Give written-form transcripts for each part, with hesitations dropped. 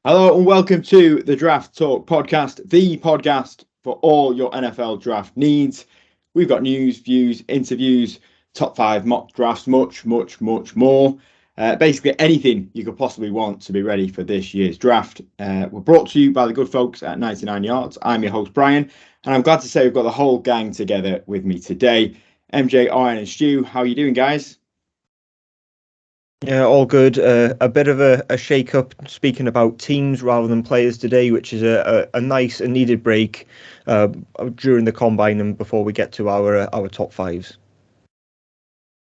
Hello and welcome to the Draft Talk podcast, the podcast for all your NFL draft needs. We've got news, views, interviews, top 5 mock drafts, much more. Basically anything you could possibly want to be ready for this year's draft. We're brought to you by the good folks at 99 Yards. I'm your host, Brian, and I'm glad to say we've got the whole gang together with me today. MJ, Iron and Stu, how are you doing, guys? Yeah, all good. A bit of a shake-up, speaking about teams rather than players today, which is a nice and needed break during the combine and before we get to our top fives.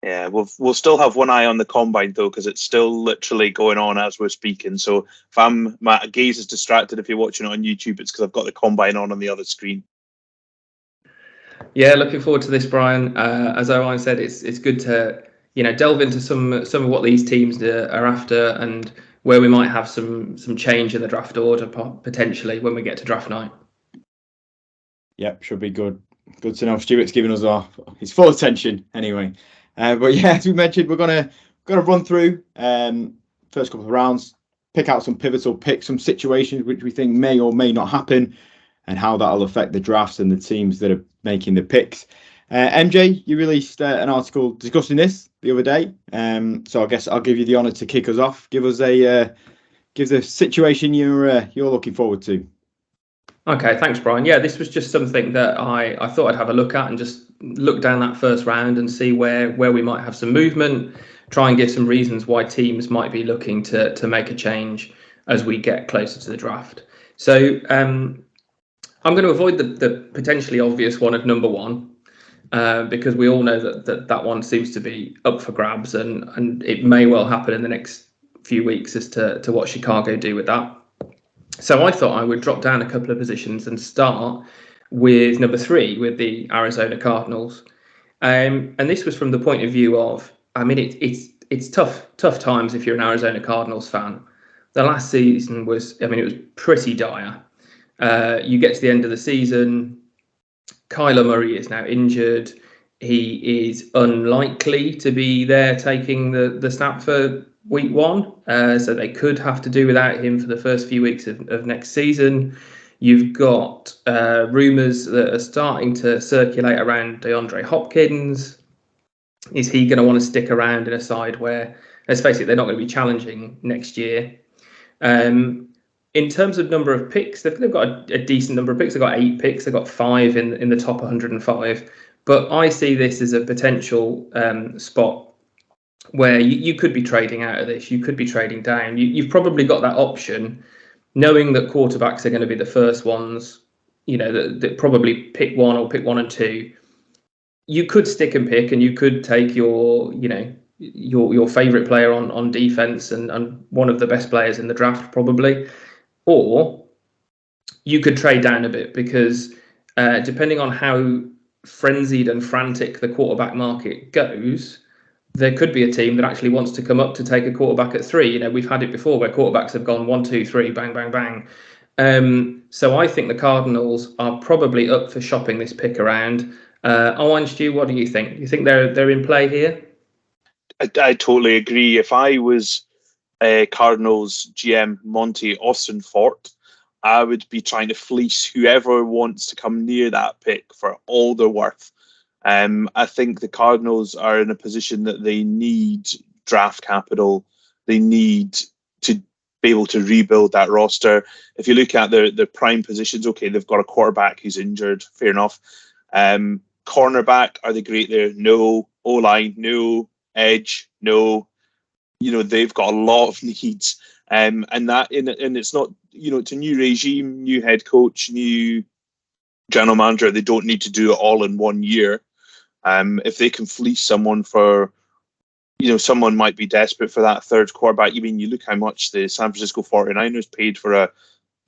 Yeah, we'll still have one eye on the combine though, because it's still literally going on as we're speaking. So if my gaze is distracted, if you're watching it on YouTube, it's because I've got the combine on the other screen. Yeah, looking forward to this, Brian. As Owen said, it's good to delve into some of what these teams are after and where we might have some change in the draft order potentially when we get to draft night. Yep, should be good. Good to know Stuart's giving us his full attention anyway. But yeah, as we mentioned, we're gonna run through first couple of rounds, pick out some pivotal picks, some situations which we think may or may not happen, and how that'll affect the drafts and the teams that are making the picks. MJ, you released an article discussing this the other day, so I guess I'll give you the honour to kick us off. Give us give the situation you're looking forward to. Okay, thanks, Brian. Yeah, this was just something that I thought I'd have a look at and just look down that first round and see where we might have some movement, try and give some reasons why teams might be looking to make a change as we get closer to the draft. So I'm going to avoid the potentially obvious one of number one because we all know that one seems to be up for grabs and it may well happen in the next few weeks as to what Chicago do with that. So I thought I would drop down a couple of positions and start with number 3 with the Arizona Cardinals. And this was from the point of view of, I mean, it's tough times if you're an Arizona Cardinals fan. The last season was, it was pretty dire. You get to the end of the season, Kyler Murray is now injured. He is unlikely to be there taking the snap for week 1, so they could have to do without him for the first few weeks of next season. You've got rumours that are starting to circulate around DeAndre Hopkins. Is he going to want to stick around in a side where, let's face it, they're not going to be challenging next year? In terms of number of picks, they've got a decent number of picks. They've got 8 picks. They've got 5 in the top 105. But I see this as a potential spot where you could be trading out of this. You could be trading down. You've probably got that option, knowing that quarterbacks are going to be the first ones, that probably pick 1 or pick 1 and 2. You could stick and pick, and you could take your favorite player on defense and one of the best players in the draft probably, or you could trade down a bit because depending on how frenzied and frantic the quarterback market goes, there could be a team that actually wants to come up to take a quarterback at 3. We've had it before where quarterbacks have gone 1, 2, 3, bang, bang, bang. So I think the Cardinals are probably up for shopping this pick around. Owen, Stu, what do you think? You think they're in play here? I totally agree. If I was Cardinals GM Monty Austin-Fort, I would be trying to fleece whoever wants to come near that pick for all they're worth. I think the Cardinals are in a position that they need draft capital. They need to be able to rebuild that roster. If you look at their prime positions, okay, they've got a quarterback who's injured, fair enough. Cornerback, are they great there? No. O-line, no. Edge, no. They've got a lot of needs. And it's not, it's a new regime, new head coach, new general manager. They don't need to do it all in 1 year. If they can fleece someone for, someone might be desperate for that third quarterback. You look how much the San Francisco 49ers paid for a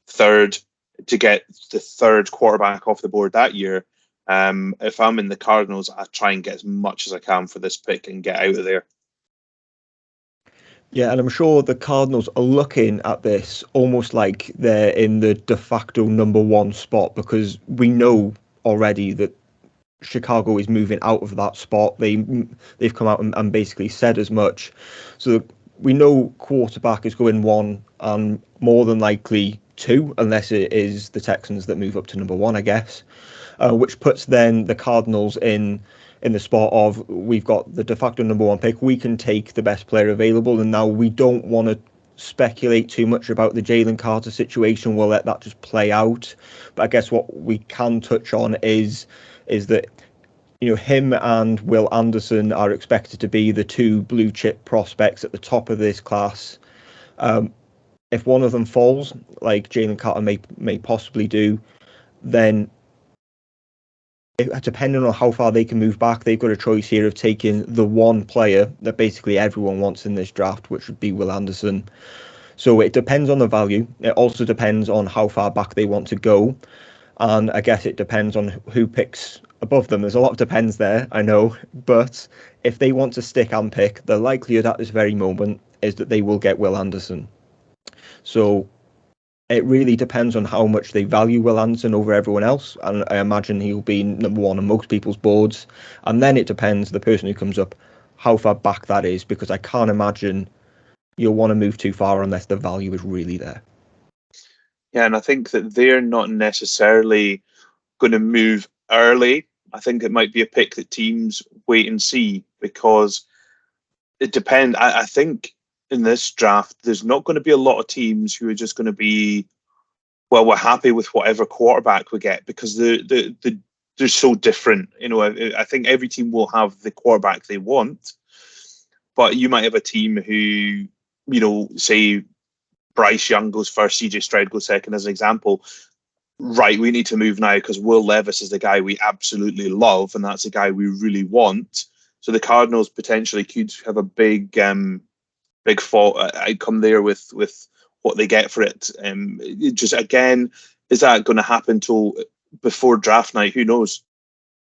third to get the third quarterback off the board that year. If I'm in the Cardinals, I try and get as much as I can for this pick and get out of there. Yeah, and I'm sure the Cardinals are looking at this almost like they're in the de facto number 1 spot, because we know already that Chicago is moving out of that spot. They've come out and basically said as much. So we know quarterback is going 1 and more than likely 2, unless it is the Texans that move up to number 1, I guess, which puts then the Cardinals in the spot of, we've got the de facto number 1 pick, we can take the best player available, and now we don't want to speculate too much about the Jalen Carter situation. We'll let that just play out. But I guess what we can touch on is that, you know, him and Will Anderson are expected to be the 2 blue chip prospects at the top of this class. If one of them falls, like Jalen Carter may possibly do, then depending on how far they can move back, they've got a choice here of taking the one player that basically everyone wants in this draft, which would be Will Anderson. So it depends on the value. It also depends on how far back they want to go. And I guess it depends on who picks above them. There's a lot of depends there, I know. But if they want to stick and pick, the likelihood at this very moment is that they will get Will Anderson. So it really depends on how much they value Will Anderson over everyone else. And I imagine he'll be number 1 on most people's boards. And then it depends, the person who comes up, how far back that is, because I can't imagine you'll want to move too far unless the value is really there. Yeah, and I think that they're not necessarily going to move early. I think it might be a pick that teams wait and see, because it depends. I think in this draft, there's not going to be a lot of teams who are just going to be, well, we're happy with whatever quarterback we get, because they're so different. You know, I think every team will have the quarterback they want, but you might have a team who, you know, say Bryce Young goes first, CJ Stroud goes second, as an example. Right, we need to move now because Will Levis is the guy we absolutely love, and that's the guy we really want. So the Cardinals potentially could have a big outcome there with what they get for it. It just, again, is that going to happen till before draft night? Who knows?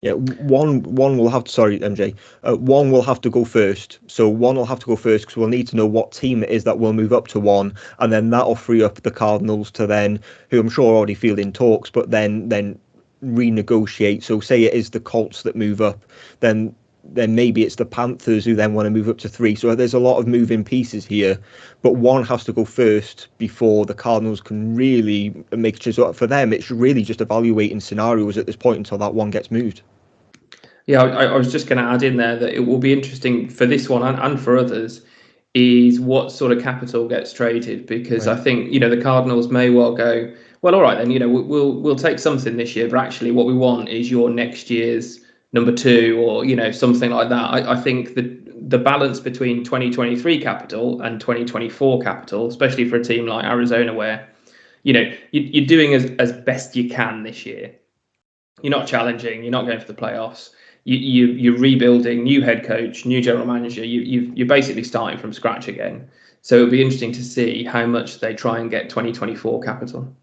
Yeah, one will have to, sorry, MJ, one will have to go first. So one will have to go first because we'll need to know what team it is that will move up to 1, and then that'll free up the Cardinals to then, who I'm sure already fielding talks, but then renegotiate. So say it is the Colts that move up, then maybe it's the Panthers who then want to move up to 3. So there's a lot of moving pieces here, but one has to go first before the Cardinals can really make a choice. So for them, it's really just evaluating scenarios at this point until that one gets moved. Yeah, I was just going to add in there that it will be interesting for this one and for others is what sort of capital gets traded, because right. I think, you know, the Cardinals may well go, well, all right, then, you know, we'll take something this year, but actually what we want is your next year's number 2, or, you know, something like that. I think the balance between 2023 capital and 2024 capital, especially for a team like Arizona, where, you know, you're doing as best you can this year. You're not challenging. You're not going for the playoffs. You're rebuilding, new head coach, new general manager. You're basically starting from scratch again. So it'll be interesting to see how much they try and get 2024 capital.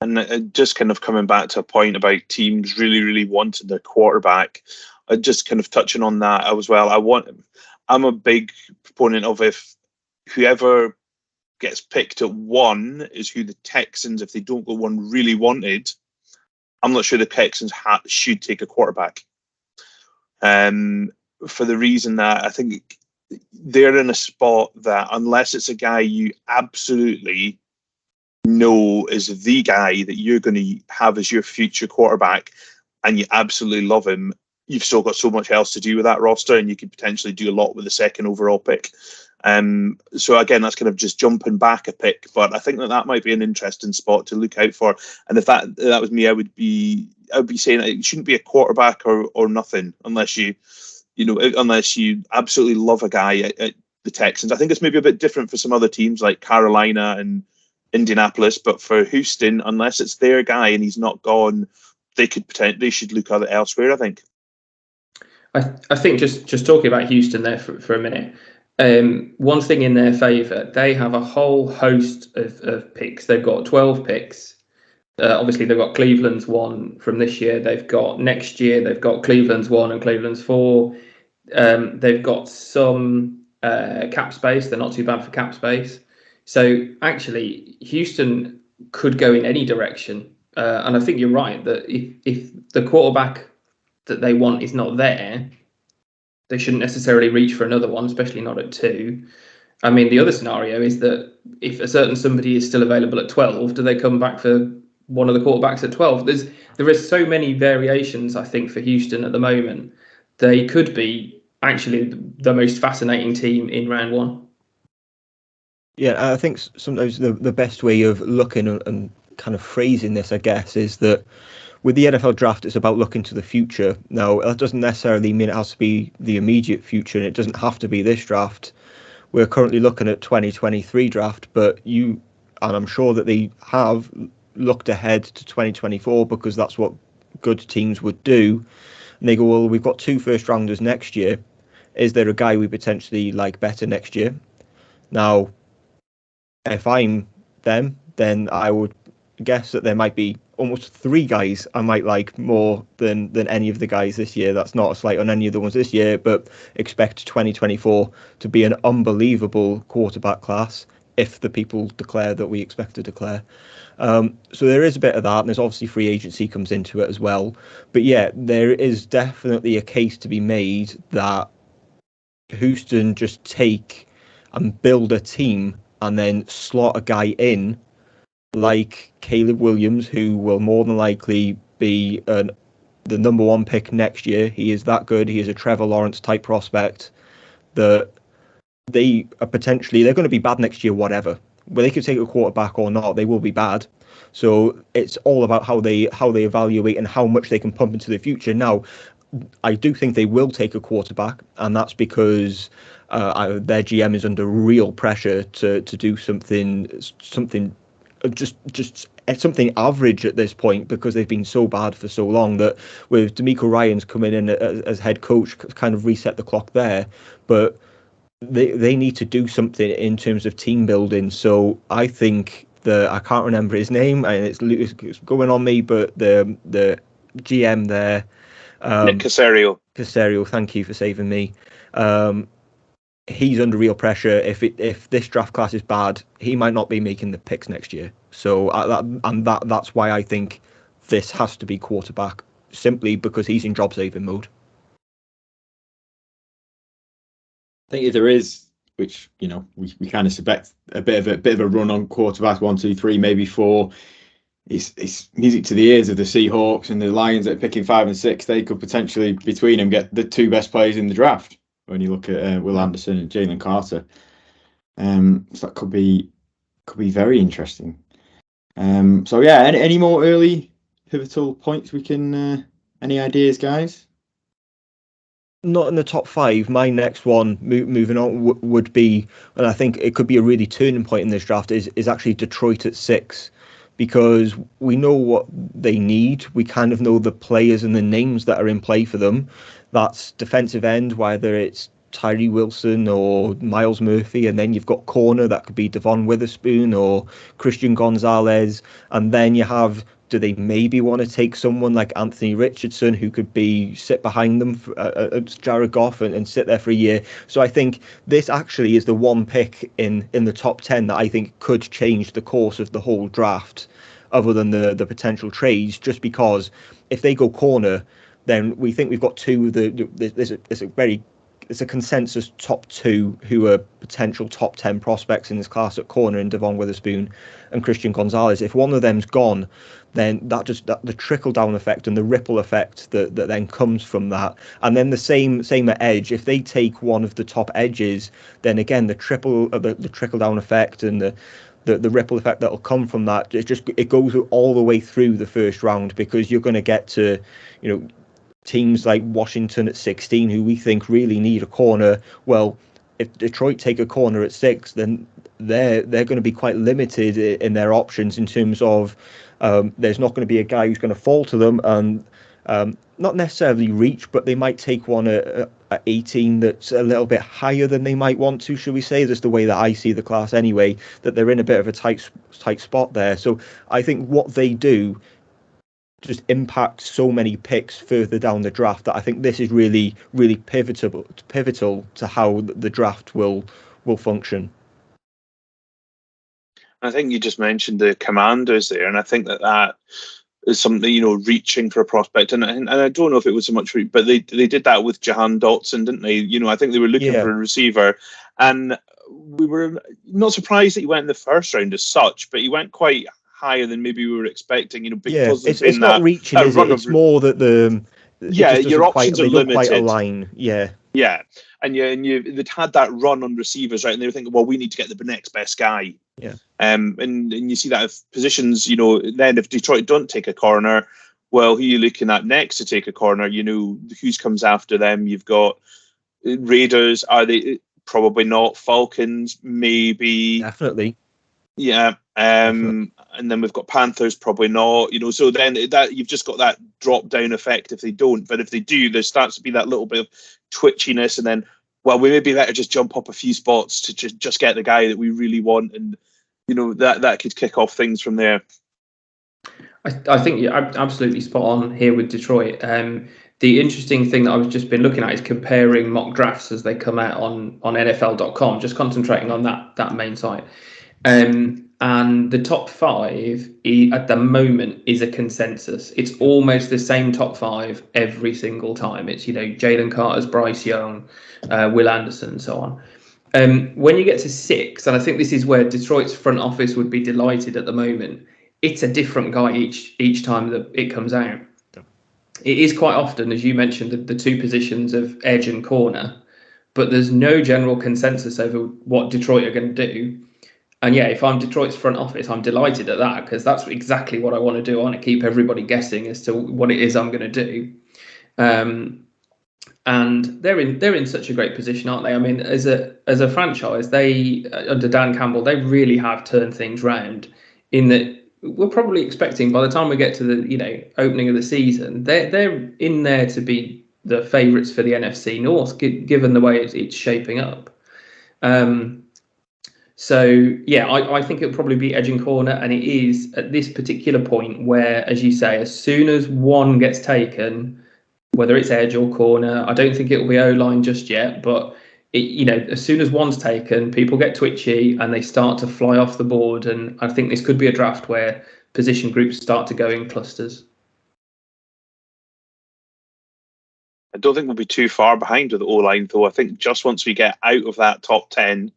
And just kind of coming back to a point about teams really, really wanting their quarterback, just kind of touching on that as well. I'm a big proponent of, if whoever gets picked at 1 is who the Texans, if they don't go 1, really wanted, I'm not sure the Texans should take a quarterback. For the reason that I think they're in a spot that, unless it's a guy you absolutely know is the guy that you're going to have as your future quarterback, and you absolutely love him, you've still got so much else to do with that roster, and you could potentially do a lot with the 2nd overall pick. So again, that's kind of just jumping back a pick, but I think that might be an interesting spot to look out for. And if that was me, I would be saying it shouldn't be a quarterback or nothing, unless you absolutely love a guy at the Texans. I think it's maybe a bit different for some other teams like Carolina and Indianapolis, but for Houston, unless it's their guy and he's not gone, they should look at it elsewhere, I think. I think just talking about Houston there for a minute. One thing in their favour, they have a whole host of picks. They've got 12 picks. Obviously, they've got Cleveland's 1 from this year. They've got next year, they've got Cleveland's 1 and Cleveland's 4. They've got some cap space. They're not too bad for cap space. So actually, Houston could go in any direction. And I think you're right that if the quarterback that they want is not there, they shouldn't necessarily reach for another one, especially not at 2. I mean, the other scenario is that if a certain somebody is still available at 12, do they come back for one of the quarterbacks at 12? There is so many variations, I think, for Houston at the moment. They could be actually the most fascinating team in round 1. Yeah, I think sometimes the best way of looking and kind of phrasing this, I guess, is that with the NFL draft, it's about looking to the future. Now, that doesn't necessarily mean it has to be the immediate future, and it doesn't have to be this draft. We're currently looking at 2023 draft, but and I'm sure that they have looked ahead to 2024 because that's what good teams would do. And they go, well, we've got 2 first rounders next year. Is there a guy we potentially like better next year? Now, if I'm them, then I would guess that there might be almost 3 guys I might like more than any of the guys this year. That's not a slight on any of the ones this year, but expect 2024 to be an unbelievable quarterback class if the people declare that we expect to declare. So there is a bit of that, and there's obviously free agency comes into it as well. But yeah, there is definitely a case to be made that Houston just take and build a team and then slot a guy in like Caleb Williams, who will more than likely be the number 1 pick next year. He is that good. He is a Trevor Lawrence type prospect that they're going to be bad next year, whatever. Whether they could take a quarterback or not, they will be bad. So it's all about how they evaluate and how much they can pump into the future. Now, I do think they will take a quarterback, and that's because their GM is under real pressure to do something just something average at this point, because they've been so bad for so long that with DeMeco Ryans coming in as head coach, kind of reset the clock there. But they need to do something in terms of team building. So I think I can't remember his name, and it's going on me, but the GM there, Nick Caserio. Caserio, thank you for saving me. He's under real pressure. If this draft class is bad, he might not be making the picks next year. So that's why I think this has to be quarterback, simply because he's in job saving mode. I think if there is, which we kind of suspect a bit of a run on quarterbacks, 1, 2, 3, maybe 4. It's music to the ears of the Seahawks and the Lions that are picking 5 and 6. They could potentially, between them, get the 2 best players in the draft. When you look at Will Anderson and Jalen Carter, so that could be very interesting. So yeah, any more early pivotal points we can? Any ideas, guys? Not in the top 5. My next one, moving on, would be, and I think it could be a really turning point in this draft, is actually Detroit at 6, because we know what they need. We kind of know the players and the names that are in play for them. That's defensive end, whether it's Tyree Wilson or Miles Murphy, and then you've got corner, that could be Devon Witherspoon or Christian Gonzalez, and then you have, do they maybe want to take someone like Anthony Richardson, who could sit behind them, Jared Goff, and sit there for a year? So I think this actually is the one pick in the top 10 that I think could change the course of the whole draft, other than the potential trades, just because if they go corner, then we think we've got 2. It's a consensus top 2 who are potential top 10 prospects in this class at corner, in Devon Witherspoon and Christian Gonzalez. If one of them's gone, then the trickle down effect and the ripple effect that then comes from that, and then the same at edge. If they take one of the top edges, then again the trickle down effect and the ripple effect that will come from that, it goes all the way through the first round, because you're going to get to teams like Washington at 16, who we think really need a corner. Well, if Detroit take a corner at 6, then they're going to be quite limited in their options, in terms of there's not going to be a guy who's going to fall to them and not necessarily reach, but they might take one at 18 that's a little bit higher than they might want to, should we say. That's the way that I see the class anyway, that they're in a bit of a tight spot there. So I think what they do just impact so many picks further down the draft, that I think this is really, really pivotal to how the draft will function. I think you just mentioned the Commanders there, and I think that something, reaching for a prospect, and I don't know if it was so much, but they did that with Jahan Dotson, didn't they? I think they were looking for a receiver, and we were not surprised that he went in the first round as such, but he went quite higher than maybe we were expecting. Because it's not reaching, is it? It's more that your options are limited. Quite align. Yeah, and they'd had that run on receivers, right? And they were thinking, well, we need to get the next best guy. Yeah. And you see that if positions, then if Detroit don't take a corner, well, who are you looking at next to take a corner? Who's comes after them? You've got Raiders. Are they? Probably not. Falcons, maybe. Definitely. Yeah. And then we've got Panthers, probably not. So then that you've just got that drop down effect if they don't. But if they do, there starts to be that little bit of twitchiness, and then, well, we maybe better just jump up a few spots to just get the guy that we really want, and that could kick off things from there. I think you're absolutely spot on here with Detroit. The interesting thing that I've just been looking at is comparing mock drafts as they come out on NFL.com, just concentrating on that main site. And the top 5 at the moment is a consensus. It's almost the same top 5 every single time. It's, Jalen Carter's, Bryce Young, Will Anderson, and so on. When you get to 6, and I think this is where Detroit's front office would be delighted at the moment, it's a different guy each time that it comes out. It is quite often, as you mentioned, the 2 positions of edge and corner, but there's no general consensus over what Detroit are going to do. And yeah, if I'm Detroit's front office, I'm delighted at that, because that's exactly what I want to do. I want to keep everybody guessing as to what it is I'm going to do. And they're in such a great position, aren't they? I mean, as a franchise, they under Dan Campbell, they really have turned things round. In that, we're probably expecting by the time we get to the opening of the season, they're in there to be the favourites for the NFC North, given the way it's shaping up. So yeah, I think it'll probably be edge and corner, and it is at this particular point where, as you say, as soon as one gets taken, whether it's edge or corner, I don't think it will be O-line just yet, but as soon as one's taken, people get twitchy and they start to fly off the board, and I think this could be a draft where position groups start to go in clusters. I don't think we'll be too far behind with the O-line, though. I think just once we get out of that top 10,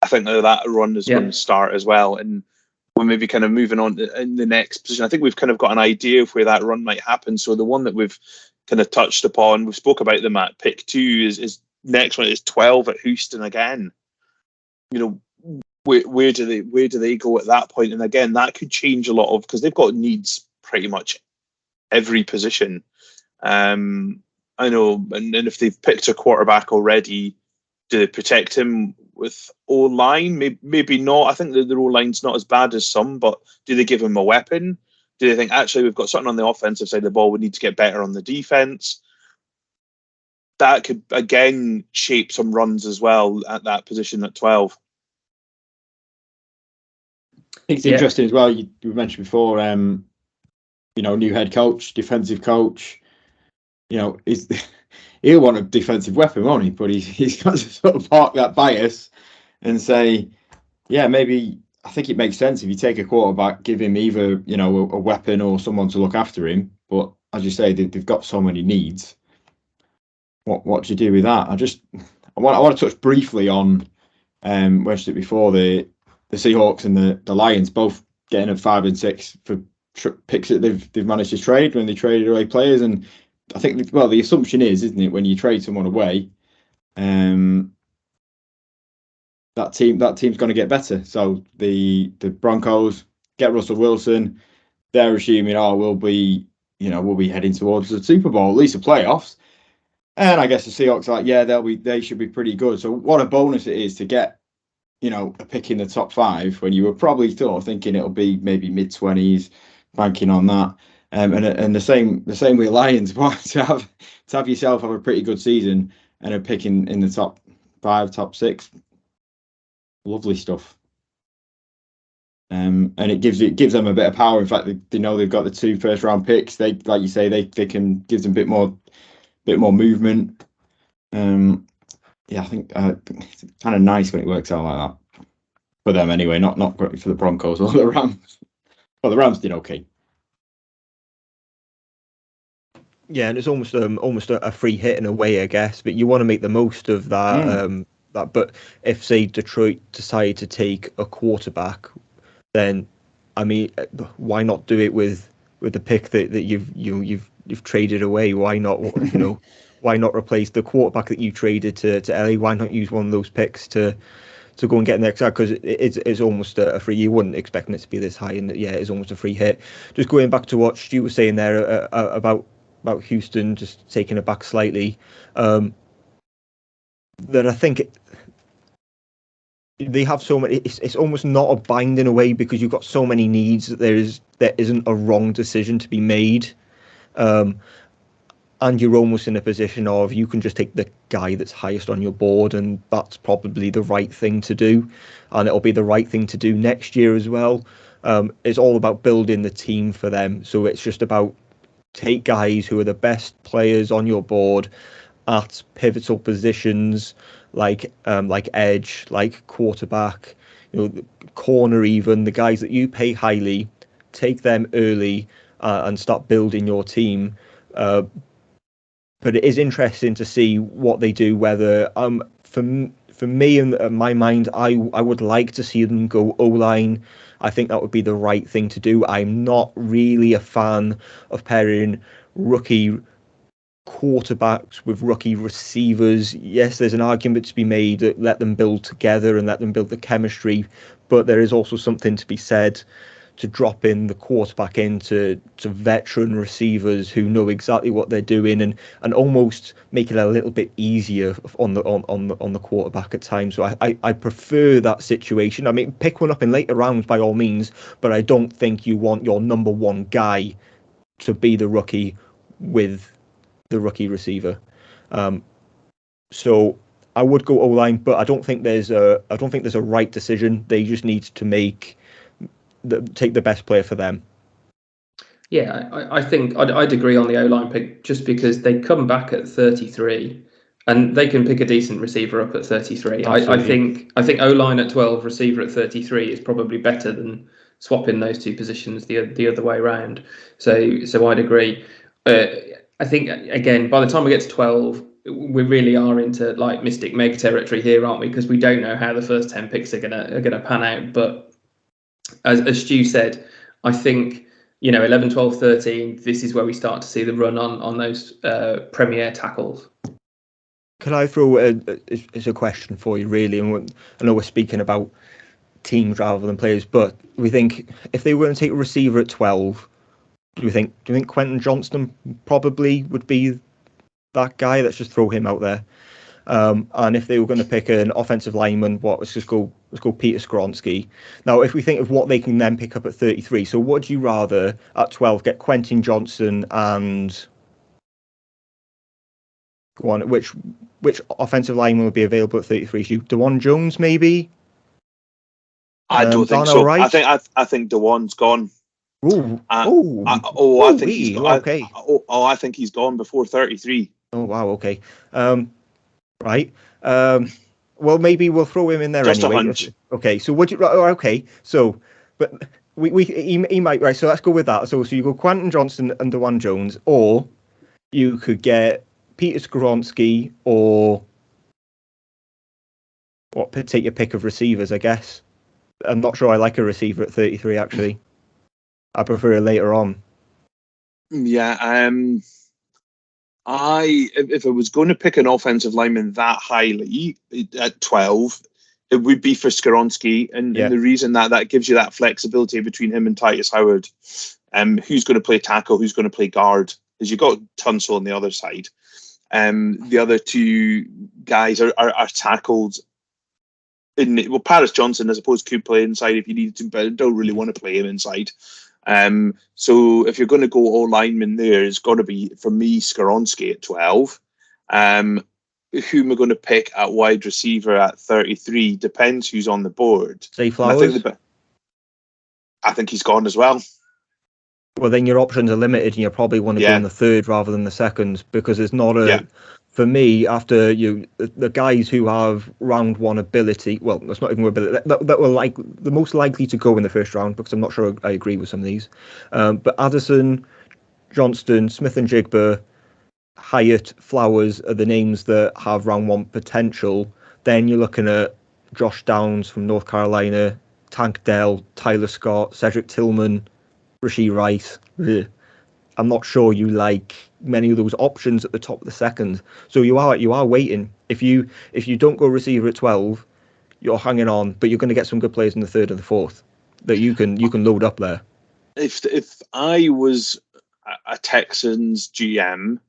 I think that run is going to start as well, and we're maybe kind of moving on in the next position. I think we've kind of got an idea of where that run might happen. So the one that we've kind of touched upon, we've spoke about them at pick 2, is next one is 12 at Houston again. Where do they go at that point? And again, that could change a lot because they've got needs pretty much every position. I know, and if they've picked a quarterback already, do they protect him with O-line? Maybe not. I think their O-line's not as bad as some, but do they give him a weapon? Do they think, actually, we've got something on the offensive side of the ball, we need to get better on the defense? That could, again, shape some runs as well at that position at 12. It's interesting as well, you mentioned before, new head coach, defensive coach, he'll want a defensive weapon, won't he? But he's got to sort of park that bias and say, yeah, maybe I think it makes sense if you take a quarterback, give him either, a weapon or someone to look after him. But as you say, they've got so many needs. What do you do with that? I want to touch briefly on, mentioned it before, the Seahawks and the Lions both getting at 5 and 6 for picks that they've managed to trade when they traded away players. And I think, the assumption is, isn't it, when you trade someone away, that team's going to get better. So the Broncos get Russell Wilson. They're assuming, we'll be heading towards the Super Bowl, at least the playoffs. And I guess the Seahawks are like, they should be pretty good. So what a bonus it is to get, a pick in the top 5 when you were probably still thinking it'll be maybe mid-20s, banking on that. And the same with Lions, to have yourself have a pretty good season and a pick in the top 5, top 6. Lovely stuff. And it gives them a bit of power. In fact, they know they've got the 2 first round picks. They, like you say, they can give them a bit more movement. I think it's kind of nice when it works out like that for them anyway. Not great for the Broncos or the Rams. Well, the Rams did okay. Yeah, and it's almost a free hit in a way, I guess. But you want to make the most of that. But if say Detroit decide to take a quarterback, then I mean, why not do it with the pick that you've traded away? Why not why not replace the quarterback that you traded to LA? Why not use one of those picks to go and get an next guy? Because it's almost a free. You wouldn't expect it to be this high, and yeah, it's almost a free hit. Just going back to what Stu was saying there about Houston, just taking it back slightly. That I think they have so many. It's almost not a bind in a way because you've got so many needs that there isn't a wrong decision to be made. And you're almost in a position of you can just take the guy that's highest on your board, and that's probably the right thing to do, and it'll be the right thing to do next year as well. It's all about building the team for them, so it's just about take guys who are the best players on your board at pivotal positions, like edge, like quarterback, corner, even the guys that you pay highly. Take them early and start building your team. But it is interesting to see what they do. Whether for me in my mind, I would like to see them go O-line. I think that would be the right thing to do. I'm not really a fan of pairing rookie quarterbacks with rookie receivers. Yes, there's an argument to be made that let them build together and let them build the chemistry, but there is also something to be said to drop in the quarterback into veteran receivers who know exactly what they're doing and almost make it a little bit easier on the quarterback at times. So I prefer that situation. I mean, pick one up in later rounds by all means, but I don't think you want your number one guy to be the rookie with the rookie receiver. So I would go O-line, but I don't think there's a right decision. They just need to take the best player for them. Yeah, I think I'd agree on the O-line pick just because they come back at 33 and they can pick a decent receiver up at 33. I think O-line at 12, receiver at 33 is probably better than swapping those two positions the other way around. So I'd agree. I think again, by the time we get to 12, we really are into like Mystic Meg territory here, aren't we? Because we don't know how the first 10 picks are gonna pan out. But as Stu said, I think 11, 12, 13. This is where we start to see the run on those premier tackles. Can I throw as a question for you, really? And I know we're speaking about teams rather than players, but we think if they were going to take a receiver at 12, do you think Quentin Johnston probably would be that guy? Let's just throw him out there. And if they were going to pick an offensive lineman, let's go Peter Skronsky. Now, if we think of what they can then pick up at 33, so would you rather at 12 get Quentin Johnston and go on? Which offensive lineman would be available at 33? DeJuan Jones, maybe? I don't think so. Right? I think DeJuan's gone. I think he's gone. Okay. I think he's gone before 33. Oh wow. Okay. Right. Well, maybe we'll throw him in there just anyway. A hunch. Okay. So would you? Okay. So, but he might. Right. So let's go with that. So you go Quentin Johnston and DeJuan Jones, or you could get Peter Skronsky, or take your pick of receivers. I guess. I'm not sure I like a receiver at 33. Actually, I prefer it later on. Yeah. If I was going to pick an offensive lineman that highly at 12, it would be for Skronsky, and the reason that gives you that flexibility between him and Titus Howard, who's going to play tackle, who's going to play guard, because you've got Tunsil on the other side. The other two guys are tackled. Paris Johnson, I suppose, could play inside if you needed to, but I don't really want to play him inside. So if you're going to go all linemen there, it's got to be, for me, Skronsky at 12. Who am I going to pick at wide receiver at 33? Depends who's on the board. Zay Flowers? I think he's gone as well. Well, then your options are limited, and you probably want to go in the third rather than the second, because it's not a... For me, after the guys who have round one ability, well, that's not even ability, that were like the most likely to go in the first round, because I'm not sure I agree with some of these. But Addison, Johnston, Smith and Jigba, Hyatt, Flowers are the names that have round one potential. Then you're looking at Josh Downs from North Carolina, Tank Dell, Tyler Scott, Cedric Tillman, Rashee Rice. Ugh. I'm not sure you like many of those options at the top of the second. So you are waiting. If you don't go receiver at 12, you're hanging on, but you're going to get some good players in the third and the fourth that you can load up there. If I was a Texans GM,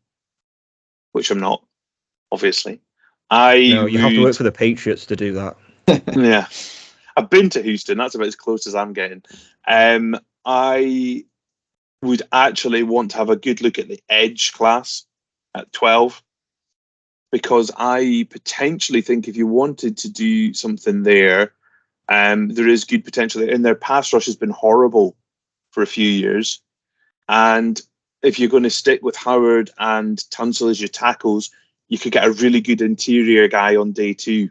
which I'm not, obviously, You have to work for the Patriots to do that. Yeah, I've been to Houston. That's about as close as I'm getting. I would actually want to have a good look at the edge class at 12, because I potentially think if you wanted to do something there, there is good potential there. And their pass rush has been horrible for a few years. And if you're going to stick with Howard and Tunsil as your tackles, you could get a really good interior guy on day 2.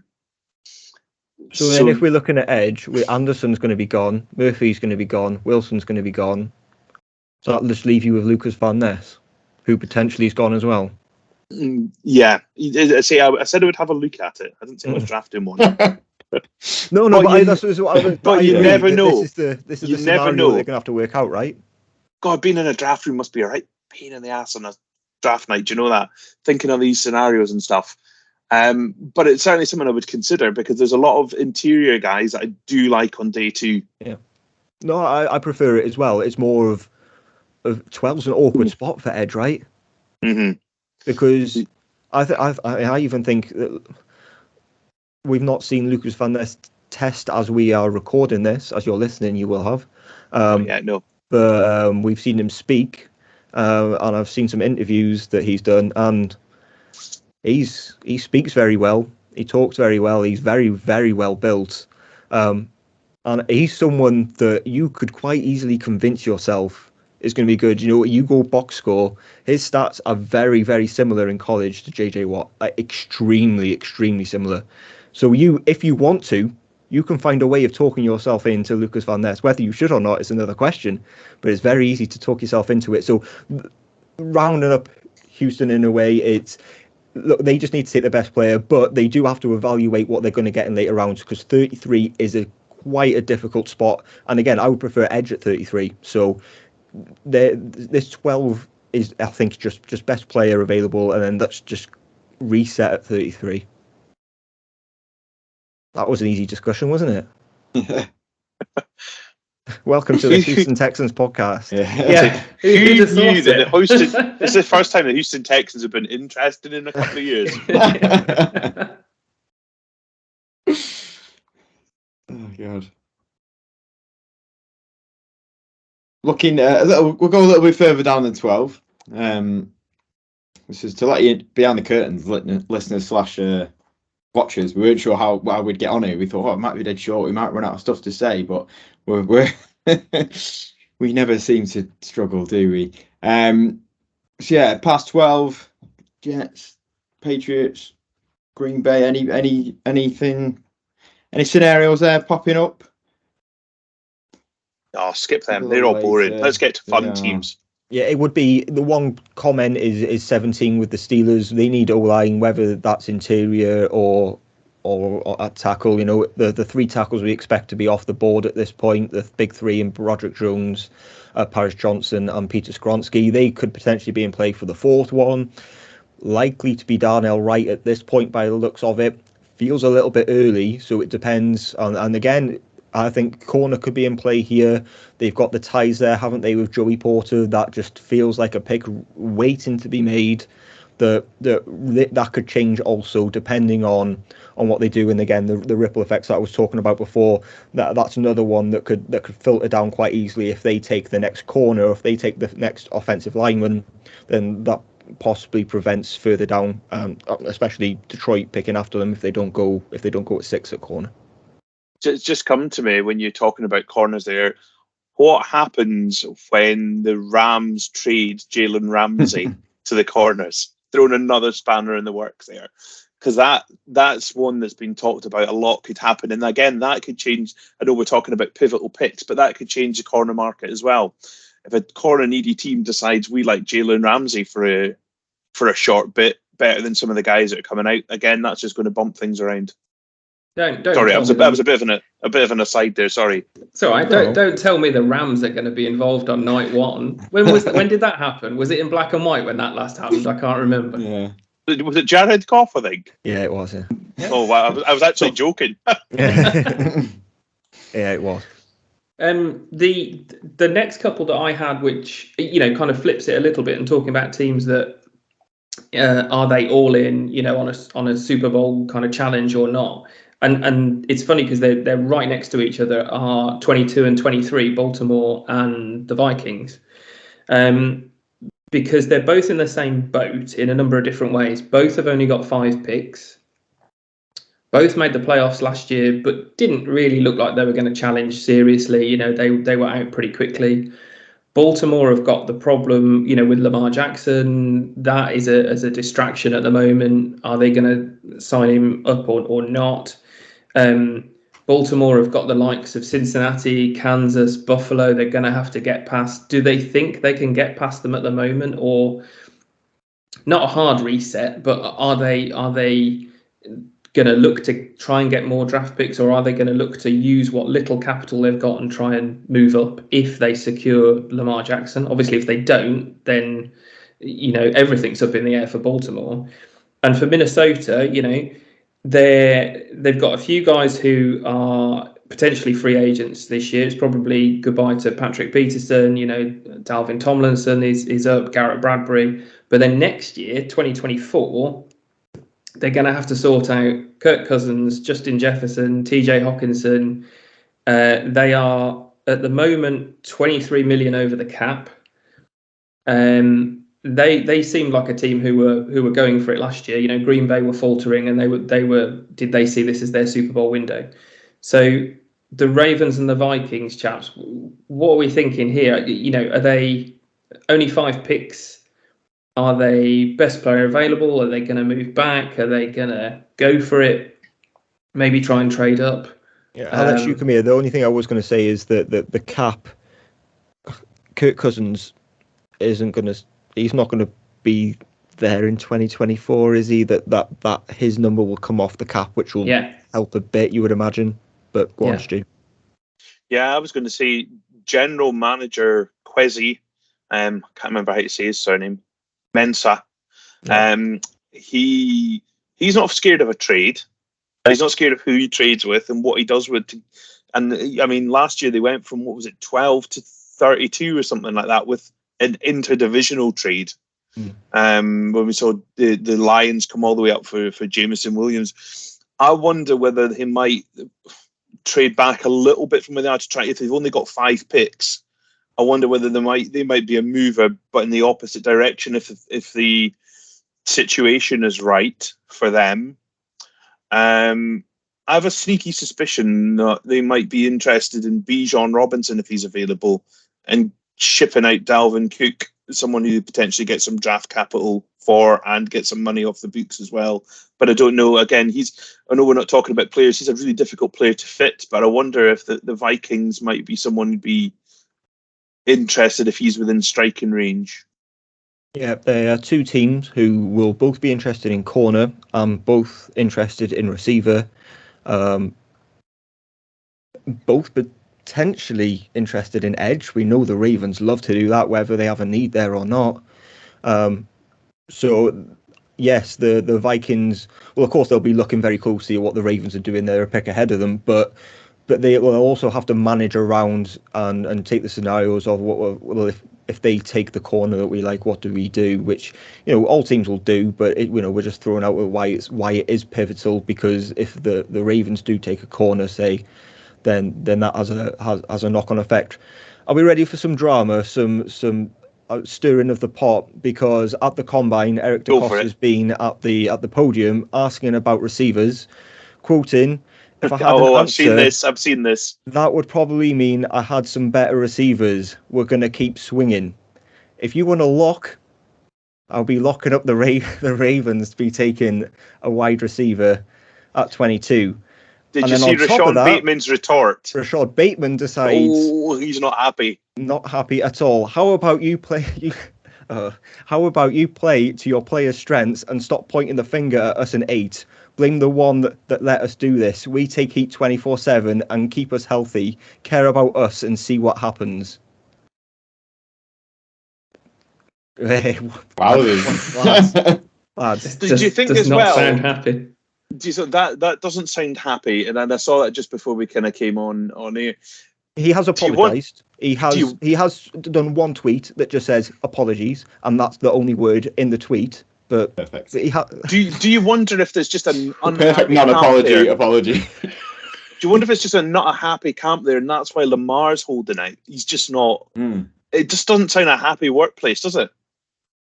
So then if we're looking at edge, Anderson's going to be gone, Murphy's going to be gone, Wilson's going to be gone. So that'll just leave you with Lucas Van Ness, who potentially is gone as well. Yeah. See, I said I would have a look at it. I didn't say I was drafting one. No, but you never know. This is the scenario they're going to have to work out, right? God, being in a draft room must be a right pain in the ass on a draft night. Do you know that? Thinking of these scenarios and stuff. But it's certainly something I would consider, because there's a lot of interior guys that I do like on day 2. Yeah. No, I prefer it as well. It's more of 12's an awkward spot for edge, right? Mm-hmm. Because I even think that we've not seen Lucas Van Ness test as we are recording this. As you're listening, you will have. No. But we've seen him speak, and I've seen some interviews that he's done, and he speaks very well. He talks very well. He's very, very well built, and he's someone that you could quite easily convince yourself is going to be good. You know, you go box score, his stats are very, very similar in college to JJ Watt, like extremely, extremely similar. So if you want to, you can find a way of talking yourself into Lucas Van Ness. Whether you should or not is another question, but it's very easy to talk yourself into it. So rounding up Houston in a way, look, they just need to take the best player, but they do have to evaluate what they're going to get in later rounds, because 33 is quite a difficult spot. And again, I would prefer edge at 33. So this 12 is, I think, just best player available, and then that's just reset at 33. That was an easy discussion, wasn't it? Welcome to the Houston Texans podcast. Yeah. Who knew that the Houston? It's the first time the Houston Texans have been interested in a couple of years. Oh God. Looking we'll go a little bit further down than 12. This is to let you behind the curtains, listeners / watchers. We weren't sure how we'd get on it. We thought, it might be dead short. We might run out of stuff to say, but we're we never seem to struggle, do we? So yeah, past 12, Jets, Patriots, Green Bay. Anything? Any scenarios there popping up? Oh, skip them. They're all boring. Let's get to fun teams. Yeah, it would be the one comment is 17 with the Steelers. They need O-line, whether that's interior or at tackle. You know, the 3 tackles we expect to be off the board at this point, the big 3 in Broderick Jones, Paris Johnson and Peter Skronsky. They could potentially be in play for the 4th one. Likely to be Darnell Wright at this point by the looks of it. Feels a little bit early, so it depends. And again, I think corner could be in play here. They've got the ties there, haven't they, with Joey Porter? That just feels like a pick waiting to be made. That could change also depending on what they do. And again, the ripple effects that I was talking about before, that's another one that could filter down quite easily. If they take the next corner, if they take the next offensive lineman, then that possibly prevents further down, especially Detroit picking after them if they don't go at 6 at corner. It's just come to me when you're talking about corners there. What happens when the Rams trade Jalen Ramsey to the corners? Throwing another spanner in the works there. Because that's one that's been talked about a lot could happen. And again, that could change. I know we're talking about pivotal picks, but that could change the corner market as well. If a corner needy team decides we like Jalen Ramsey for for a short bit better than some of the guys that are coming out. Again, that's just going to bump things around. Don't Sorry, that tell was me a bit of an aside there. Sorry. It's all right. No. Don't tell me the Rams are going to be involved on night one. When did that happen? Was it in black and white when that last happened? I can't remember. Yeah. Was it Jared Goff, I think? Yeah, it was. Yeah, Oh, wow. I was actually joking. yeah it was. The next couple that I had, which kind of flips it a little bit, and talking about teams that are they all in, on a Super Bowl kind of challenge or not? And it's funny because they're right next to each other are 22 and 23, Baltimore and the Vikings. Because they're both in the same boat in a number of different ways. Both have only got 5 picks. Both made the playoffs last year, but didn't really look like they were going to challenge seriously. They were out pretty quickly. Baltimore have got the problem, with Lamar Jackson. That is as a distraction at the moment. Are they going to sign him up or not? Baltimore have got the likes of Cincinnati, Kansas, Buffalo. They're going to have to get past. Do they think they can get past them at the moment, or not a hard reset? But are they going to look to try and get more draft picks, or are they going to look to use what little capital they've got and try and move up if they secure Lamar Jackson? Obviously, if they don't, then everything's up in the air for Baltimore. And for Minnesota, they've got a few guys who are potentially free agents this year. It's probably goodbye to Patrick Peterson. Dalvin Tomlinson is up, Garrett Bradbury. But then next year, 2024, they're going to have to sort out Kirk Cousins, Justin Jefferson, TJ Hawkinson. They are at the moment 23 million over the cap. They seemed like a team who were going for it last year. Green Bay were faltering, and did they see this as their Super Bowl window? So the Ravens and the Vikings, chaps, what are we thinking here? Are they only 5 picks? Are they best player available? Are they going to move back? Are they going to go for it? Maybe try and trade up? Yeah, Alex, you come here. The only thing I was going to say is that the cap, Kirk Cousins isn't going to. He's not going to be there in 2024, is he? That his number will come off the cap, which will help a bit, you would imagine. But go on, Stu. Yeah, I was going to say General Manager Kwesi. Can't remember how to say his surname. Mensah. Yeah. He's not scared of a trade. He's not scared of who he trades with and what he does with. And I mean, last year they went from 12 to 32 or something like that with an interdivisional trade. When we saw the Lions come all the way up for Jameson Williams. I wonder whether he might trade back a little bit from where they are to try. If they've only got 5 picks, I wonder whether they might be a mover, but in the opposite direction if the situation is right for them. I have a sneaky suspicion that they might be interested in Bijan Robinson if he's available, and shipping out Dalvin Cook, someone who potentially gets some draft capital for and get some money off the books as well. But I don't know. Again, I know we're not talking about players. He's a really difficult player to fit, but I wonder if the Vikings might be someone who'd be interested if he's within striking range. Yeah, there are 2 teams who will both be interested in corner and both interested in receiver. Both potentially interested in edge. We know the Ravens love to do that, whether they have a need there or not. So, yes, the Vikings, well, of course, they'll be looking very closely at what the Ravens are doing. They're a pick ahead of them, but they will also have to manage around and take the scenarios of if they take the corner that we like, what do we do? Which all teams will do, but we're just throwing out why it is pivotal, because if the Ravens do take a corner, say, then that has a knock-on effect. Are we ready for some drama, some stirring of the pot? Because at the combine, Eric DeCosta has been at the podium asking about receivers, quoting, "If I had an answer, I've seen this. That would probably mean I had some better receivers. We're going to keep swinging. If you want to lock, I'll be locking up the Ravens to be taking a wide receiver at 22. Did you see Rashad Bateman's retort? Rashad Bateman decides... Oh, he's not happy. Not happy at all. How about you play... How about you play to your players' strengths and stop pointing the finger at us in 8? Blame the one that let us do this. We take heat 24/7 and keep us healthy. Care about us and see what happens. Wow. Lads. Do you think does as not well? sound happy. That doesn't sound happy, and I saw that just before we kind of came on air. He has apologised. He has done one tweet that just says apologies, and that's the only word in the tweet. But perfect. Do you wonder if there's just an Perfect non-apology apology? Do you wonder if it's just not a happy camp there, and that's why Lamar's holding out? He's just not. It just doesn't sound a happy workplace, does it?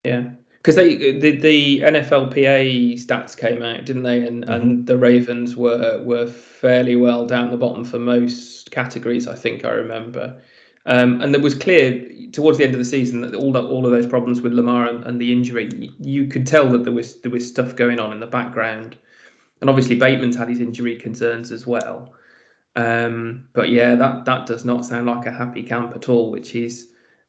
Yeah, because the NFLPA stats came out, didn't they? And the Ravens were fairly well down the bottom for most categories, I think I remember. And it was clear towards the end of the season that all of those problems with Lamar and the injury, you could tell that there was stuff going on in the background. And obviously Bateman's had his injury concerns as well. But yeah, that does not sound like a happy camp at all, which is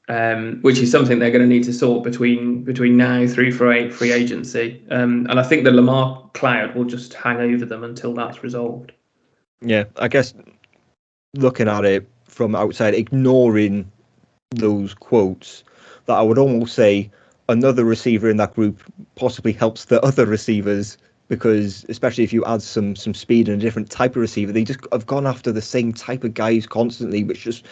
something they're going to need to sort between now through free agency. And I think the Lamar cloud will just hang over them until that's resolved. Yeah, I guess looking at it from outside, ignoring those quotes, that I would almost say another receiver in that group possibly helps the other receivers, because especially if you add some speed and a different type of receiver, they just have gone after the same type of guys constantly, which just,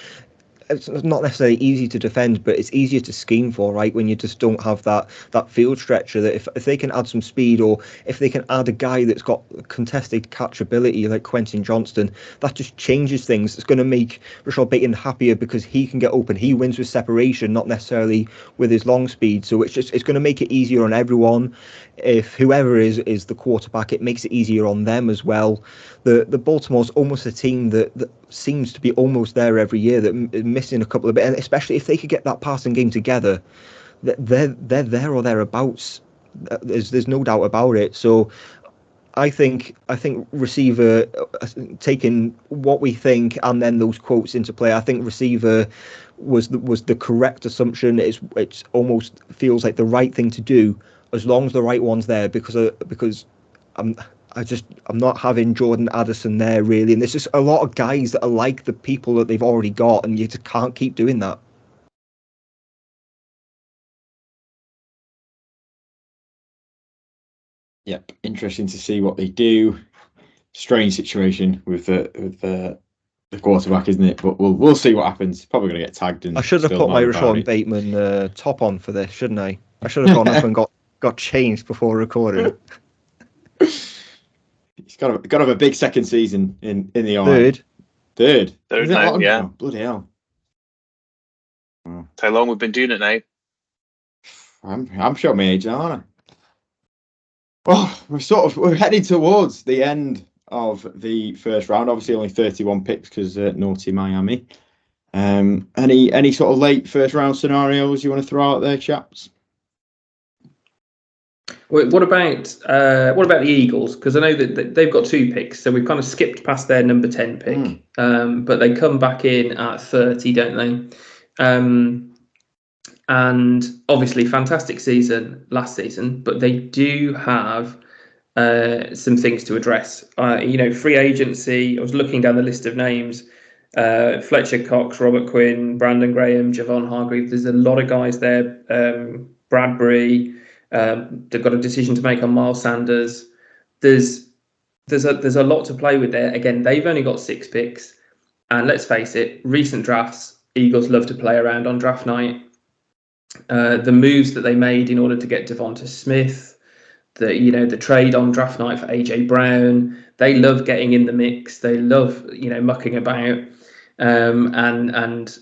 it's not necessarily easy to defend, but it's easier to scheme for, right? When you just don't have that field stretcher, that if they can add some speed, or if they can add a guy that's got contested catchability like Quentin Johnston, that just changes things. It's going to make Rashad Bateman happier because he can get open. He wins with separation, not necessarily with his long speed. So it's going to make it easier on everyone. If whoever is the quarterback, it makes it easier on them as well. The Baltimore's almost a team that seems to be almost there every year, that missing a couple of bits, and especially if they could get that passing game together, they're there or thereabouts. There's no doubt about it. So I think receiver, taking what we think and then those quotes into play, I think receiver was the correct assumption. It's almost feels like the right thing to do, as long as the right one's there, because I'm not having Jordan Addison there really, and there's just a lot of guys that are like the people that they've already got, and you just can't keep doing that. Yep, interesting to see what they do. Strange situation with the quarterback, isn't it? But we'll see what happens. Probably going to get tagged. And I should have put my Rashad Bateman top on for this, shouldn't I? I should have gone up and got changed before recording. He's got to have a big second season in the Third now, yeah. Oh, bloody hell! How long we've been doing it now? I'm showing my age now, aren't I? Well, we're heading towards the end of the first round. Obviously, only 31 picks because naughty Miami. Any sort of late first round scenarios you want to throw out there, chaps? What about the Eagles? Because I know that they've got 2 picks, so we've kind of skipped past their number 10 pick. But they come back in at 30, don't they? And obviously, fantastic season last season, but they do have some things to address. Free agency. I was looking down the list of names: Fletcher Cox, Robert Quinn, Brandon Graham, Javon Hargreaves. There's a lot of guys there. Bradbury. They've got a decision to make on Miles Sanders. There's a lot to play with there. Again, they've only got 6 picks, and let's face it, recent drafts, Eagles love to play around on draft night. The moves that they made in order to get Devonta Smith, the trade on draft night for AJ Brown, they love getting in the mix. They love mucking about, and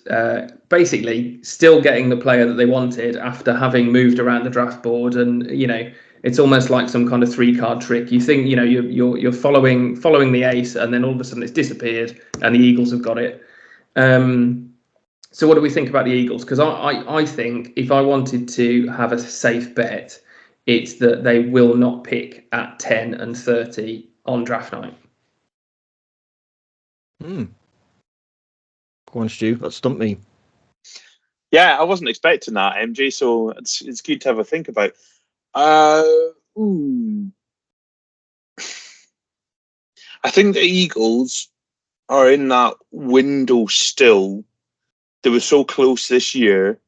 basically still getting the player that they wanted after having moved around the draft board. And it's almost like some kind of 3-card trick. You think you're following the ace, and then all of a sudden it's disappeared, and the Eagles have got it. So what do we think about the Eagles? Because I think if I wanted to have a safe bet, it's that they will not pick at 10 and 30 on draft night. Go on, Stu. That stumped me. Yeah, I wasn't expecting that, MJ. So it's good to have a think about. Ooh. I think the Eagles are in that window still. They were so close this year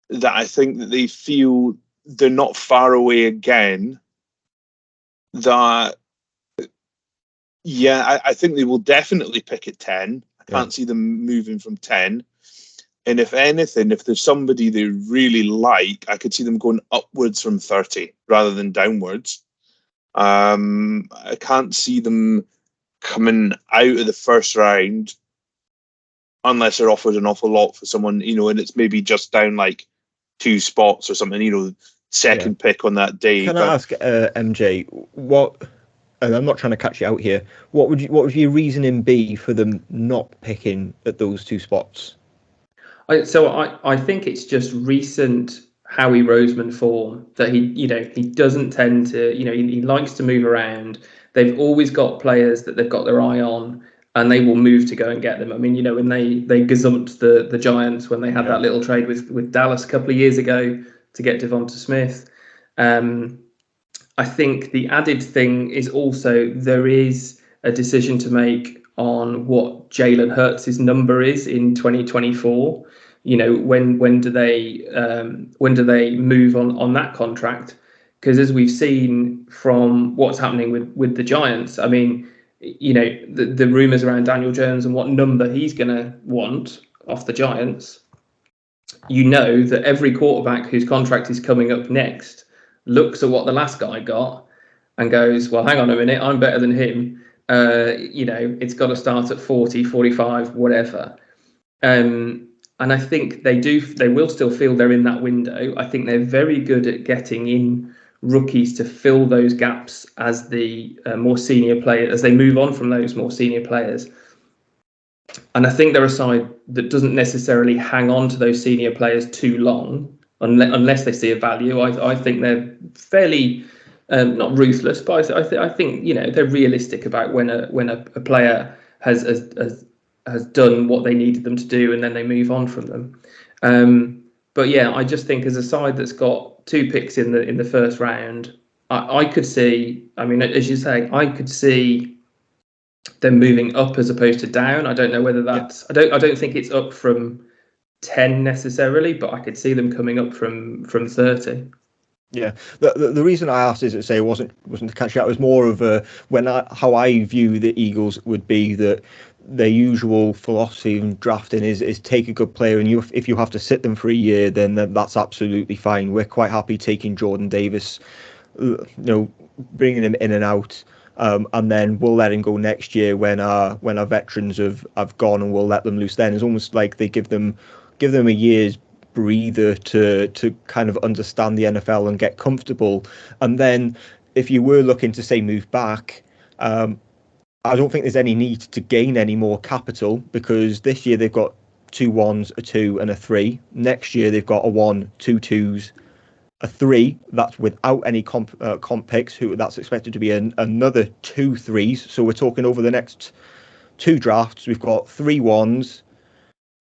that I think that they feel they're not far away again. That, yeah, I think they will definitely pick at 10. I can't see them moving from 10. And if anything, if there's somebody they really like, I could see them going upwards from 30 rather than downwards. I can't see them coming out of the first round unless they're offered an awful lot for someone, and it's maybe just down like 2 spots or something, second pick on that day. Can I ask, MJ, what? And I'm not trying to catch you out here. What would your reasoning be for them not picking at those 2 spots? I think it's just recent Howie Roseman form that he doesn't tend to, he likes to move around. They've always got players that they've got their eye on, and they will move to go and get them. I mean, when they gazumped the Giants when they had that little trade with Dallas a couple of years ago to get Devonta Smith. I think the added thing is also there is a decision to make on what Jalen Hurts' number is in 2024. When do they move on that contract? Because as we've seen from what's happening with the Giants, I mean, the rumors around Daniel Jones and what number he's going to want off the Giants, that every quarterback whose contract is coming up next looks at what the last guy got and goes, well, hang on a minute, I'm better than him. It's got to start at 40, 45, whatever. And I think they will still feel they're in that window. I think they're very good at getting in rookies to fill those gaps as the more senior players, as they move on from those more senior players. And I think they're a side that doesn't necessarily hang on to those senior players too long, unless they see a value. I think they're fairly not ruthless, but I think they're realistic about when a player has done what they needed them to do, and then they move on from them. But yeah, I just think as a side that's got 2 picks in the first round, I could see. I mean, as you say, I could see them moving up as opposed to down. I don't know whether that's. I don't think it's up from 10 necessarily, but I could see them coming up from 30. Yeah, the reason I asked is to say it wasn't to catch you out. It was more of how I view the Eagles would be that their usual philosophy in drafting is take a good player, and if you have to sit them for a year, then that's absolutely fine. We're quite happy taking Jordan Davis, bringing him in and out. And then we'll let him go next year when our veterans have gone, and we'll let them loose then. It's almost like they give them a year's breather to kind of understand the NFL and get comfortable. And then if you were looking to say move back, I don't think there's any need to gain any more capital, because this year they've got 2 1s, a 2 and a 3. Next year they've got a 1, 2 2s, a 3, that's without any comp picks, that's expected to be another 2 3s. So we're talking over the next 2 drafts, we've got 3 1s,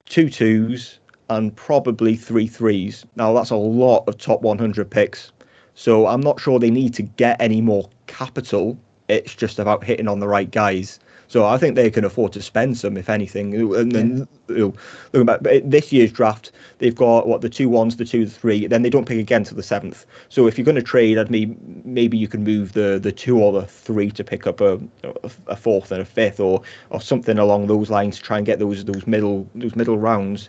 2 2s, and probably 3 3s. Now that's a lot of top 100 picks. So I'm not sure they need to get any more capital. It's just about hitting on the right guys. So I think they can afford to spend some, if anything. And then looking back, but this year's draft, they've got the 2 1s, the 2, the 3. Then they don't pick again to the 7th. So if you're going to trade, maybe you can move the 2 or the 3 to pick up a 4th and a 5th or something along those lines to try and get those middle rounds.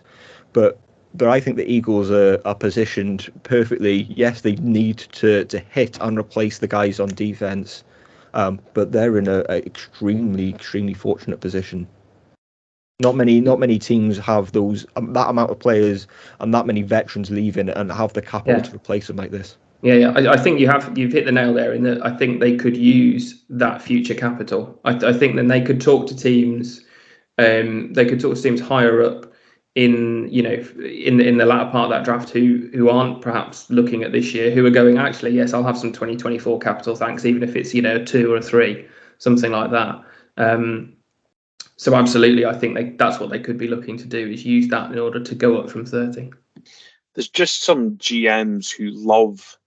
But I think the Eagles are positioned perfectly. Yes, they need to hit and replace the guys on defense. But they're in an extremely fortunate position. Not many teams have that amount of players and that many veterans leaving and have the capital to replace them like this. Yeah. I think you've hit the nail there in that I think they could use that future capital. I think then they could talk to teams. They could talk to teams higher up in the latter part of that draft who aren't perhaps looking at this year, who are going, actually, yes, I'll have some 2024 capital, thanks, even if it's a 2 or a 3, something like that. So absolutely, I think that's what they could be looking to do, is use that in order to go up from 30. there's just some GMs who love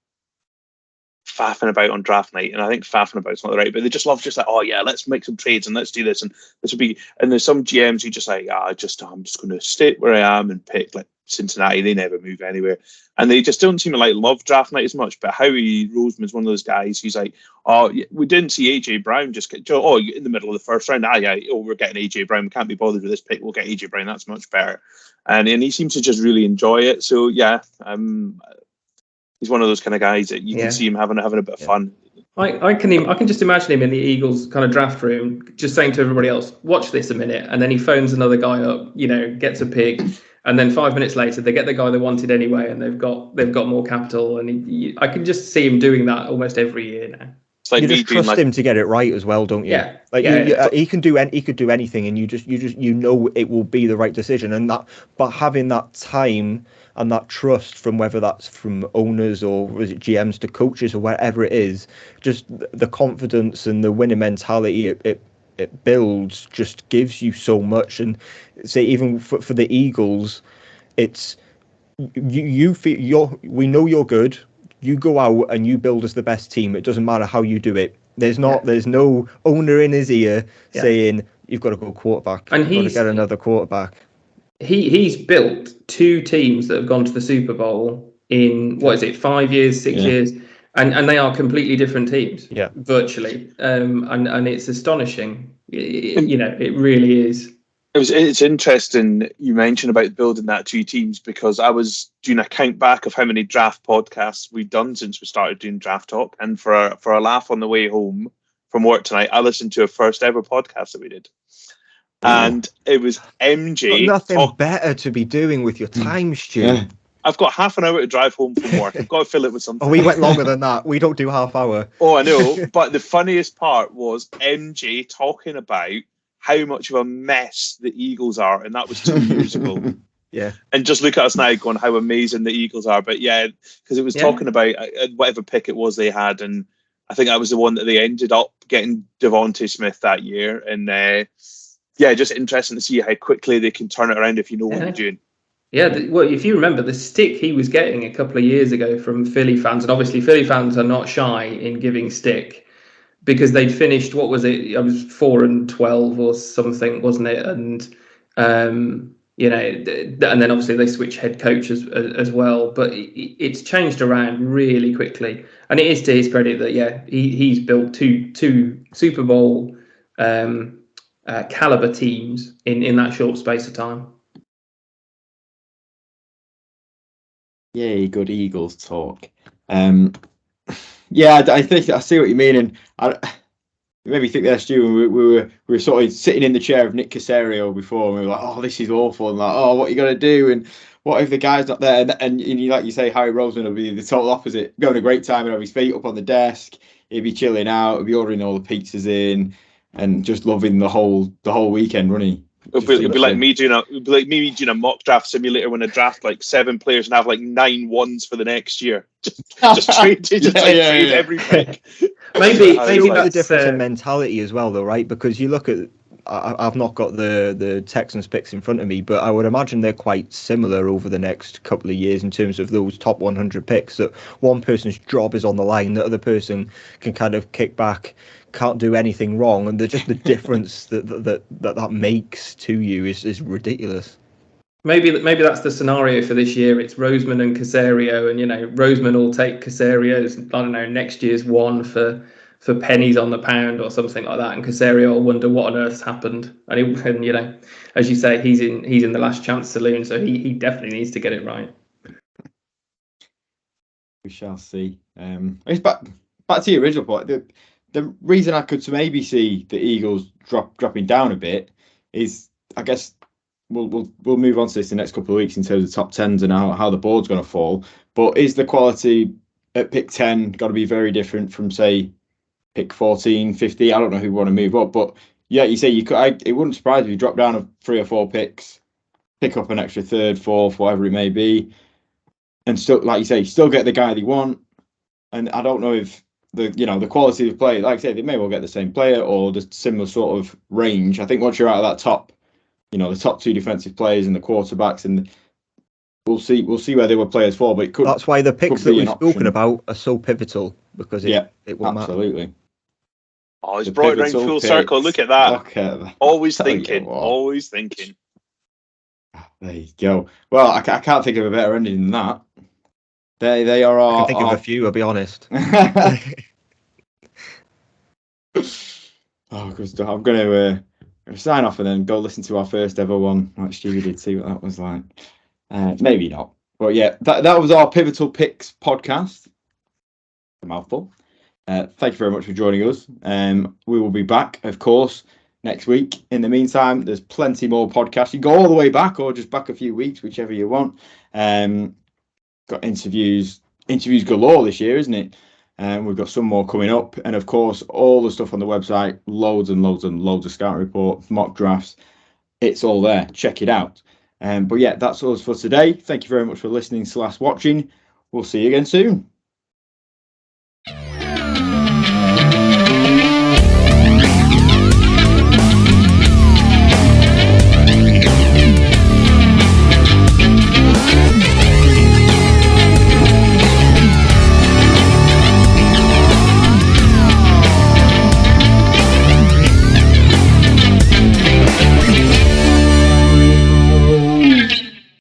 faffing about on draft night, and I think faffing about is not the right, but they just love just like, oh yeah, let's make some trades and let's do this and this will be. And there's some GMs who just like, I'm just going to stay where I am and pick like Cincinnati. They never move anywhere, and they just don't seem to like love draft night as much. But Howie Roseman's one of those guys who's like, oh, we didn't see AJ Brown just get in the middle of the first round. We're getting AJ Brown. We can't be bothered with this pick. We'll get AJ Brown. That's much better. And he seems to just really enjoy it. So yeah, he's one of those kind of guys that you can see him having a bit of fun. I can just imagine him in the Eagles kind of draft room, just saying to everybody else, "Watch this a minute," and then he phones another guy up, gets a pick, and then 5 minutes later they get the guy they wanted anyway, and they've got more capital, and I can just see him doing that almost every year now. It's like you just trust him to get it right as well, don't you? Yeah. He can do anything, and you know it will be the right decision, and that. But having that time and that trust from whether that's from owners or is it GMs to coaches or wherever it is, just the confidence and the winning mentality it builds just gives you so much. And say even for the Eagles, it's you feel we know you're good. You go out and you build us the best team. It doesn't matter how you do it. There's no owner in his ear saying you've got to go quarterback. And you've got to get another quarterback. He's built 2 teams that have gone to the Super Bowl in 5 years, 6 years, and they are completely different teams. Virtually, and it's astonishing. It really is. It's interesting you mentioned about building that 2 teams, because I was doing a count back of how many draft podcasts we've done since we started doing Draft Talk, and for a laugh on the way home from work tonight, I listened to a first ever podcast that we did. And it was MJ. Got nothing better to be doing with your time, Stu. Yeah. I've got half an hour to drive home from work. I've got to fill it with something. Oh, we went longer than that. We don't do half hour. Oh, I know. But the funniest part was MJ talking about how much of a mess the Eagles are. And that was 2 years ago. Yeah. And just look at us now going how amazing the Eagles are. But yeah, because it was talking about whatever pick it was they had. And I think that was the one that they ended up getting Devontae Smith that year. And just interesting to see how quickly they can turn it around if you know what they're doing. Yeah, if you remember the stick he was getting a couple of years ago from Philly fans, and obviously Philly fans are not shy in giving stick because they'd finished, what was it? I was 4-12 or something, wasn't it? And and then obviously they switched head coach as well. But it's changed around really quickly, and it is to his credit that he's built two Super Bowl caliber teams in that short space of time. Yay, good Eagles talk. I think I see what you mean, and it made me think there, Stu. We were sort of sitting in the chair of Nick Caserio before, and we were like, "Oh, this is awful," and like, "Oh, what are you gonna do?" And what if the guy's not there? And you, like you say, Harry Roseman will be the total opposite, having a great time and have his feet up on the desk. He'd be chilling out, he'd be ordering all the pizzas in, and just loving the whole weekend, wouldn't he? It'd be like me doing a mock draft simulator when I draft like 7 players and have like 9 ones for the next year. Just trade every pick. Maybe that's the difference in mentality as well, though, right? Because you look at, I've not got the Texans picks in front of me, but I would imagine they're quite similar over the next couple of years in terms of those top 100 picks. That one person's job is on the line, the other person can kind of kick back, can't do anything wrong, and just the difference that makes to you is ridiculous. Maybe that's the scenario for this year. It's Roseman and Caserio, and Roseman will take Caserio's, I don't know, next year's one for pennies on the pound or something like that, and Caserio will wonder what on earth's happened. And as you say, he's in the last chance saloon, so he definitely needs to get it right. We shall see. It's back to your original point. The reason I could maybe see the Eagles dropping down a bit is, I guess, we'll move on to this in the next couple of weeks in terms of top 10s and how the board's going to fall. But is the quality at pick 10 got to be very different from, say, pick 14, 50? I don't know who want to move up, but yeah, you say you could. It wouldn't surprise me if you drop down 3 or 4 picks, pick up an extra 3rd, 4th, whatever it may be, and still, like you say, still get the guy they want. And I don't know if the quality of play, like I say, they may well get the same player or the similar sort of range. I think once you're out of that top, the top 2 defensive players and the quarterbacks, and we'll see where they were players for, but it could. That's why the picks be that we've an spoken option. about are so pivotal, because it will matter. Absolutely. Oh, he's The brought it around pivotal full circle. picks. Look at that. Look at that. Always Tell you thinking. what. Always thinking. There you go. Well, I can't think of a better ending than that. They are our. I can think of a few, I'll be honest. Oh, good stuff. I'm going to sign off and then go listen to our first ever one, like Stewie did, see what that was like. Maybe not. But yeah, that was our Pivotal Picks podcast. A mouthful. Thank you very much for joining us. We will be back, of course, next week. In the meantime, there's plenty more podcasts. You can go all the way back or just back a few weeks, whichever you want. Got interviews galore this year, isn't it? We've got some more coming up, and of course all the stuff on the website, loads and loads and loads of scout reports, mock drafts, it's all there. Check it out. But yeah, that's us for today. Thank you very much for listening / watching. We'll see you again soon.